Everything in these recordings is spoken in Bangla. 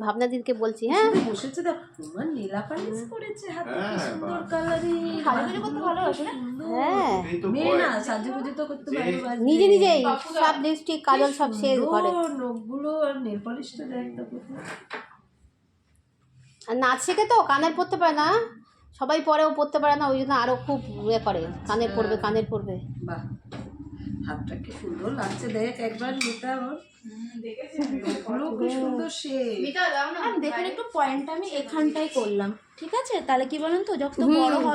ভাবনা দিদিকে বলছি। হ্যাঁ বসেছে তো তোমার নীলা পালিশ করেছে হাতে, কি সুন্দর কালারিং। সাজুগুজু করতে ভালোবাসে না? হ্যাঁ মেয়ে না সাজুগুজু তো করতে ভালোবাসে নিজে নিজেই, সব লিপস্টিক কাজল সব শেষ ঘরে। নখগুলো আর নেল পালিশটা দেখ তো। আর নাচ শেখে তো, কানের পরতে পারে না, সবাই পরেও পরতে পারে না, ওই জন্য আরো খুব ইয়ে করে, কানের পরবে কানের পরবে। বাহ, হাতটা কি সুন্দর লাগছে দেখ একবার মিতা, ওর নখগুলো কি সুন্দর শেপ। দেখুন একটু পয়েন্টটা আমি এখানটাই করলাম, ঠিক আছে? তাহলে কি বলেন তো, যখন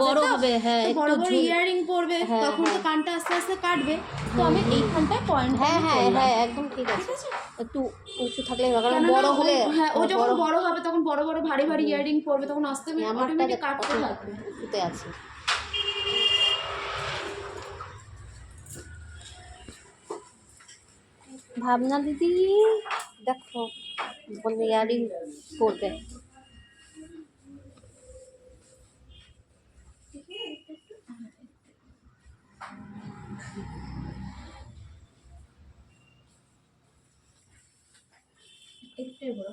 বড় হবে হ্যাঁ বড় বড় ইয়ারিং পরবে, তখন তো কানটা আস্তে আস্তে কাটবে, তো আমি এইখানটায় পয়েন্ট। হ্যাঁ হ্যাঁ হ্যাঁ একদম ঠিক আছে, একটু উঁচু থাকলে কারণ বড় হলে, হ্যাঁ ও যখন বড় হবে তখন বড় বড় ভারী ভারী ইয়ারিং পরবে, তখন আস্তে অটোমেটিক কাটতে থাকবে। উঁচুতে আছে। ভাবনা দিদি দেখো বলবে ইয়ারিং পরবে। একটু বড়